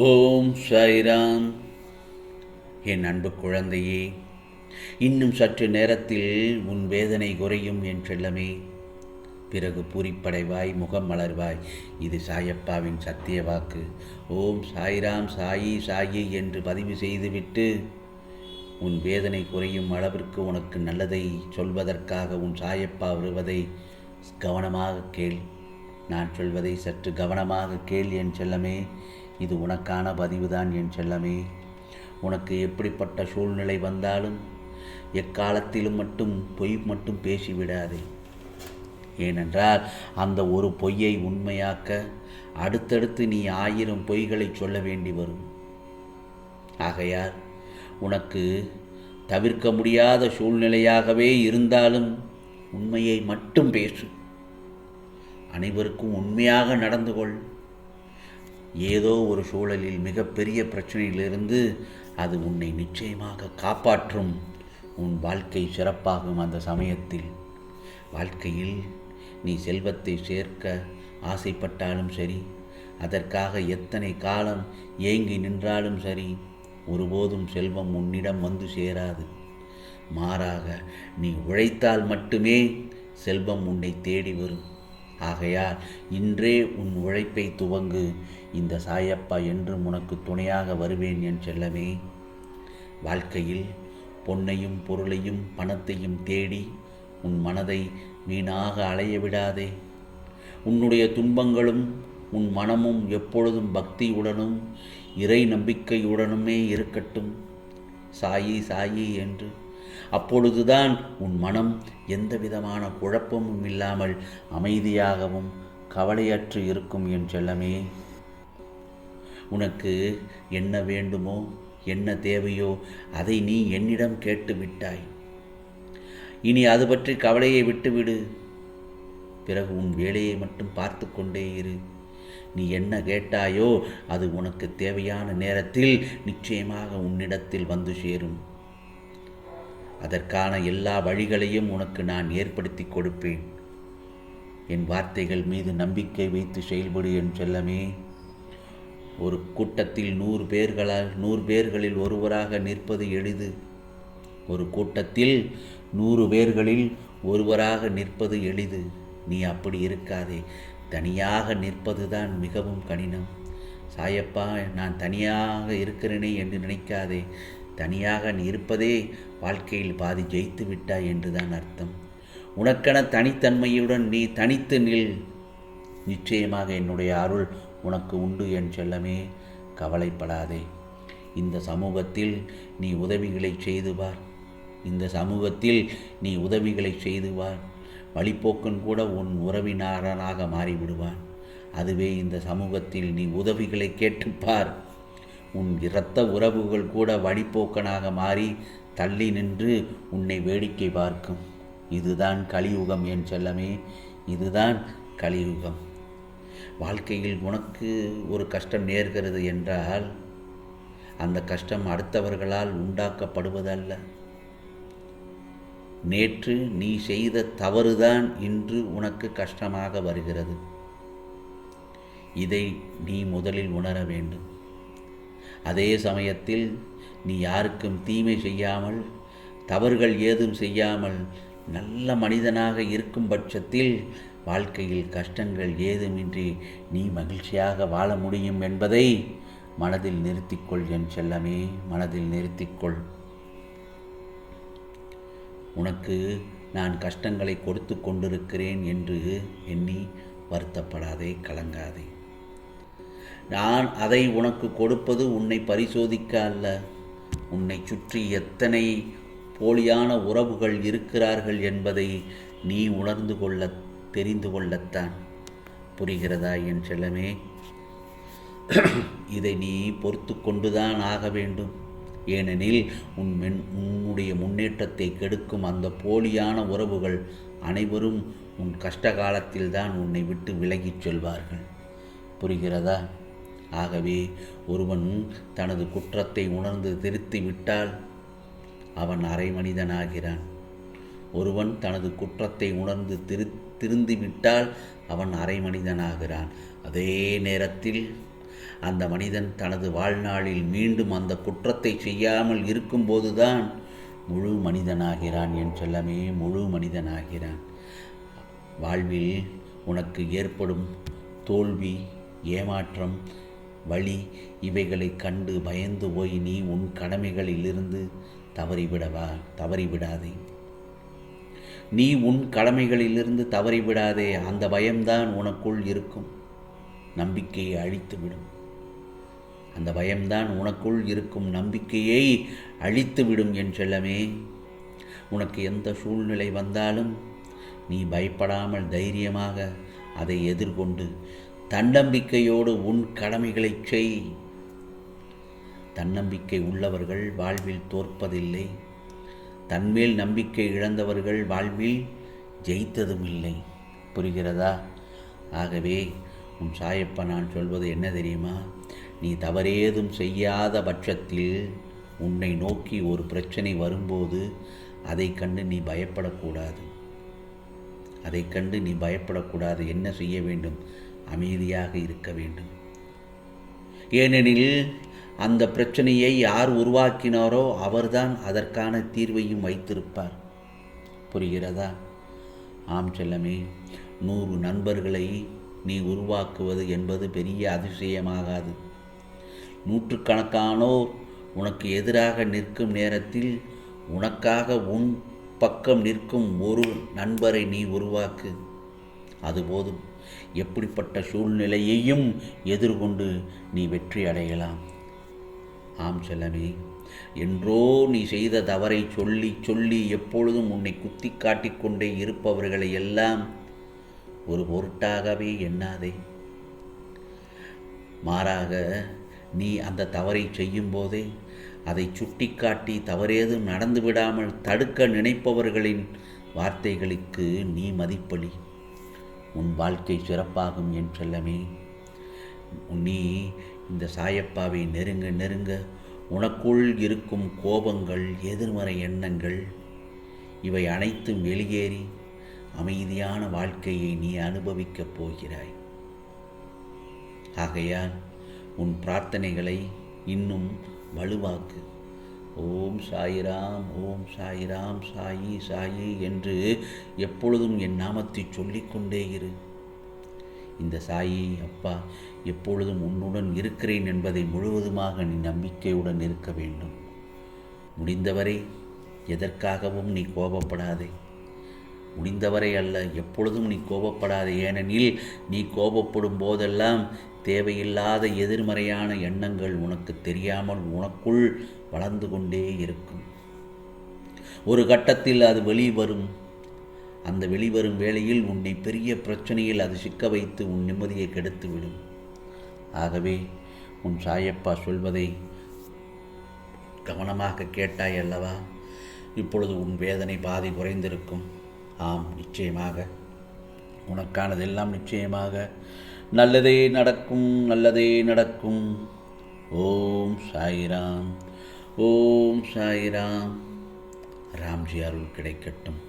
ஓம் சாய்ராம். என் அன்பு குழந்தையே, இன்னும் சற்று நேரத்தில் உன் வேதனை குறையும் என் செல்லமே. பிறகு பூரிப்படைவாய், முகம் மலர்வாய். இது சாயப்பாவின் சத்திய வாக்கு. ஓம் சாய்ராம், சாயி சாயி என்று பதிவு செய்துவிட்டு உன் வேதனை குறையும் அளவிற்கு உனக்கு நல்லதை சொல்வதற்காக உன் சாயப்பா வருவதை கவனமாக கேள். நான் சொல்வதை சற்று கவனமாக கேள் என் செல்லமே. இது உனக்கான பதிவுதான் என் செல்லமே. உனக்கு எப்படிப்பட்ட சூழ்நிலை வந்தாலும் எக்காலத்திலும் பொய் மட்டும் பேசிவிடாதே. ஏனென்றால் அந்த ஒரு பொய்யை உண்மையாக்க அடுத்தடுத்து நீ 1000 பொய்களை சொல்ல வேண்டி வரும். ஆகையால் உனக்கு தவிர்க்க முடியாத சூழ்நிலையாகவே இருந்தாலும் உண்மையை மட்டும் பேசு. அனைவருக்கும் உண்மையாக நடந்து கொள். ஏதோ ஒரு சூழலில் மிகப்பெரிய பிரச்சனையிலிருந்து அது உன்னை நிச்சயமாக காப்பாற்றும். உன் வாழ்க்கை சிறப்பாகும். அந்த சமயத்தில் வாழ்க்கையில் நீ செல்வத்தை சேர்க்க ஆசைப்பட்டாலும் சரி, அதற்காக எத்தனை காலம் ஏங்கி நின்றாலும் சரி, ஒருபோதும் செல்வம் உன்னிடம் வந்து சேராது. மாறாக நீ உழைத்தால் மட்டுமே செல்வம் உன்னை தேடி வரும். ஆகையால் இன்றே உன் உழைப்பை துவங்கு. இந்த சாயப்பா என்றும் உனக்கு துணையாக வருவேன் என் செல்லமே. வாழ்க்கையில் பொன்னையும் பொருளையும் பணத்தையும் தேடி உன் மனதை வீணாக அலைய விடாதே. உன்னுடைய துன்பங்களும் உன் மனமும் எப்பொழுதும் பக்தியுடனும் இறை நம்பிக்கையுடனுமே இருக்கட்டும். சாயி சாயி என்று. அப்பொழுதுதான் உன் மனம் எந்த விதமான குழப்பமும் இல்லாமல் அமைதியாகவும் கவலையற்று இருக்கும் என் செல்லமே. உனக்கு என்ன வேண்டுமோ, என்ன தேவையோ அதை நீ என்னிடம் கேட்டு விட்டாய். இனி அது பற்றி கவலையை விட்டுவிடு. பிறகு உன் வேலையை மட்டும் பார்த்து கொண்டே இரு. நீ என்ன கேட்டாயோ அது உனக்கு தேவையான நேரத்தில் நிச்சயமாக உன்னிடத்தில் வந்து சேரும். அதற்கான எல்லா வழிகளையும் உனக்கு நான் ஏற்படுத்தி கொடுப்பேன். என் வார்த்தைகள் மீது நம்பிக்கை வைத்து செயல்படு என் செல்லமே. ஒரு கூட்டத்தில் 100 பேர்களில் ஒருவராக நிற்பது எளிது. ஒரு கூட்டத்தில் 100 பேர்களில் ஒருவராக நிற்பது எளிது. நீ அப்படி இருக்காதே. தனியாக நிற்பதுதான் மிகவும் கடினம். சாயப்பா, நான் தனியாக இருக்கிறேனே என்று நினைக்காதே. தனியாக நீ இருப்பதே வாழ்க்கையில் பாதி ஜெயித்து விட்டாய் என்றுதான் அர்த்தம். உனக்கென தனித்தன்மையுடன் நீ தனித்து நில். நிச்சயமாக என்னுடைய அருள் உனக்கு உண்டு என் செல்லமே. கவலைப்படாதே. இந்த சமூகத்தில் நீ உதவிகளை செய்து பார். இந்த சமூகத்தில் நீ உதவிகளை செய்து பார். வழிப்போக்கன் கூட உன் உறவினராக மாறிவிடுவான். அதுவே இந்த சமூகத்தில் நீ உதவிகளை கேட்டுப்பார். உன் இரத்த உறவுகள் கூட வழிப்போக்கனாக மாறி தள்ளி நின்று உன்னை வேடிக்கை பார்க்கும். இதுதான் கலியுகம் என் செல்லமே. இதுதான் கலியுகம். வாழ்க்கையில் உனக்கு ஒரு கஷ்டம் நேர்கிறது என்றால் அந்த கஷ்டம் அடுத்தவர்களால் உண்டாக்கப்படுவதல்ல. நேற்று நீ செய்த தவறுதான் இன்று உனக்கு கஷ்டமாக வருகிறது. இதை நீ முதலில் உணர வேண்டும். அதே சமயத்தில் நீ யாருக்கும் தீமை செய்யாமல், தவறுகள் ஏதும் செய்யாமல் நல்ல மனிதனாக இருக்கும் பட்சத்தில் வாழ்க்கையில் கஷ்டங்கள் ஏதுமின்றி நீ மகிழ்ச்சியாக வாழ முடியும் என்பதை மனதில் நிறுத்திக்கொள் என் செல்லமே. மனதில் நிறுத்திக்கொள். உனக்கு நான் கஷ்டங்களை கொடுத்து கொண்டிருக்கிறேன் என்று எண்ணி வருத்தப்படாதே, கலங்காதே. நான் அதை உனக்கு கொடுப்பது உன்னை பரிசோதிக்க அல்ல. உன்னை சுற்றி எத்தனை போலியான உறவுகள் இருக்கிறார்கள் என்பதை நீ உணர்ந்து கொள்ள, தெரிந்து கொள்ளத்தான். புரிகிறதா என் செல்லமே? இதை நீ பொறுத்து கொண்டுதான் ஆக வேண்டும். ஏனெனில் உன்னுடைய முன்னேற்றத்தை கெடுக்கும் அந்த போலியான உறவுகள் அனைவரும் உன் கஷ்ட காலத்தில்தான் உன்னை விட்டு விலகிச் செல்வார்கள். புரிகிறதா? ஆகவே ஒருவன் தனது குற்றத்தை உணர்ந்து திருத்தி விட்டால் அவன் அரை மனிதனாகிறான். ஒருவன் தனது குற்றத்தை உணர்ந்து திருந்திவிட்டால் அவன் அரை மனிதனாகிறான். அதே நேரத்தில் அந்த மனிதன் தனது வாழ்நாளில் மீண்டும் அந்த குற்றத்தை செய்யாமல் இருக்கும்போதுதான் முழு மனிதனாகிறான். என் செல்லமே, முழு மனிதனாகிறான். வாழ்வில் உனக்கு ஏற்படும் தோல்வி, ஏமாற்றம், வலி இவைகளை கண்டு பயந்து போய் நீ உன் கடமைகளிலிருந்து தவறிவிடாதே. நீ உன் கடமைகளிலிருந்து தவறிவிடாதே. அந்த பயம்தான் உனக்குள் இருக்கும் நம்பிக்கையை அழித்துவிடும். அந்த பயம்தான் உனக்குள் இருக்கும் நம்பிக்கையை அழித்துவிடும். என் செல்லமே, உனக்கு எந்த சூழ்நிலை வந்தாலும் நீ பயப்படாமல் தைரியமாக அதை எதிர்கொண்டு தன்னம்பிக்கையோடு உன் கடமைகளை செய். தன்னம்பிக்கை உள்ளவர்கள் வாழ்வில் தோற்பதில்லை. தன்மேல் நம்பிக்கை இழந்தவர்கள் வாழ்வில் ஜெயித்ததும் இல்லை. புரிகிறதா? ஆகவே உன் சாயப்பா நான் சொல்வது என்ன தெரியுமா? நீ தவறேதும் செய்யாத பட்சத்தில் உன்னை நோக்கி ஒரு பிரச்சனை வரும்போது அதை கண்டு நீ பயப்படக்கூடாது. என்ன செய்ய வேண்டும்? அமைதியாக இருக்க வேண்டும். ஏனெனில் அந்த பிரச்சனையை யார் உருவாக்கினாரோ அவர்தான் அதற்கான தீர்வையும் வைத்திருப்பார். புரிகிறதா? ஆம் செல்லமே, 100 நண்பர்களை நீ உருவாக்குவது என்பது பெரிய அதிசயமாகாது. நூற்றுக்கணக்கானோர் உனக்கு எதிராக நிற்கும் நேரத்தில் உனக்காக உன் பக்கம் நிற்கும் ஒரு நண்பரை நீ உருவாக்கு. அதுபோதும். எப்படிப்பட்ட சூழ்நிலையையும் எதிர்கொண்டு நீ வெற்றி அடையலாம். ஆம் செல்லமே, என்றோ நீ செய்த தவறை சொல்லி சொல்லி எப்பொழுதும் உன்னை குத்தி காட்டிக்கொண்டே இருப்பவர்களை எல்லாம் ஒரு பொருட்டாகவே எண்ணாதே. மாறாக நீ அந்த தவறை செய்யும் போதே அதை சுட்டிக்காட்டி தவறேதும் நடந்துவிடாமல் தடுக்க நினைப்பவர்களின் வார்த்தைகளுக்கு நீ மதிப்பளி. உன் வாழ்க்கை சிறப்பாகும். என் செல்லமே, நீ இந்த சாயப்பாவை நெருங்க நெருங்க உனக்குள் இருக்கும் கோபங்கள், எதிர்மறை எண்ணங்கள் இவை அனைத்தும் வெளியேறி அமைதியான வாழ்க்கையை நீ அனுபவிக்கப் போகிறாய். ஆகையால் உன் பிரார்த்தனைகளை இன்னும் வலுவாக்கு. ஓம் சாயிராம், ஓம் சாயிராம், சாயி சாயி என்று எப்பொழுதும் என் நாமத்தை சொல்லிக்கொண்டே இரு. இந்த சாயி அப்பா எப்பொழுதும் உன்னுடன் இருக்கிறேன் என்பதை முழுவதுமாக நீ நம்பிக்கையுடன் இருக்க வேண்டும். முடிந்தவரை எதற்காகவும் நீ கோபப்படாதே. முடிந்தவரை அல்ல, எப்பொழுதும் நீ கோபப்படாதே. ஏனெனில் நீ கோபப்படும் போதெல்லாம் தேவையில்லாத எதிர்மறையான எண்ணங்கள் உனக்கு தெரியாமல் உனக்குள் வளர்ந்து கொண்டே இருக்கும். ஒரு கட்டத்தில் அது வெளிவரும். அந்த வெளிவரும் வேளையில் உன்னை பெரிய பிரச்சனையில் அது சிக்க வைத்து உன் நிம்மதியை கெடுத்துவிடும். ஆகவே உன் சாயப்பா சொல்வதை கவனமாக கேட்டாய் அல்லவா? இப்பொழுது உன் வேதனை பாதி குறைந்திருக்கும். ஆம், நிச்சயமாக உனக்கானதெல்லாம் நிச்சயமாக நல்லதே நடக்கும், நல்லதே நடக்கும். ஓம் சாயிராம், ஓம் சாயிராம். ராம்ஜி அருள் கிடைக்கட்டும்.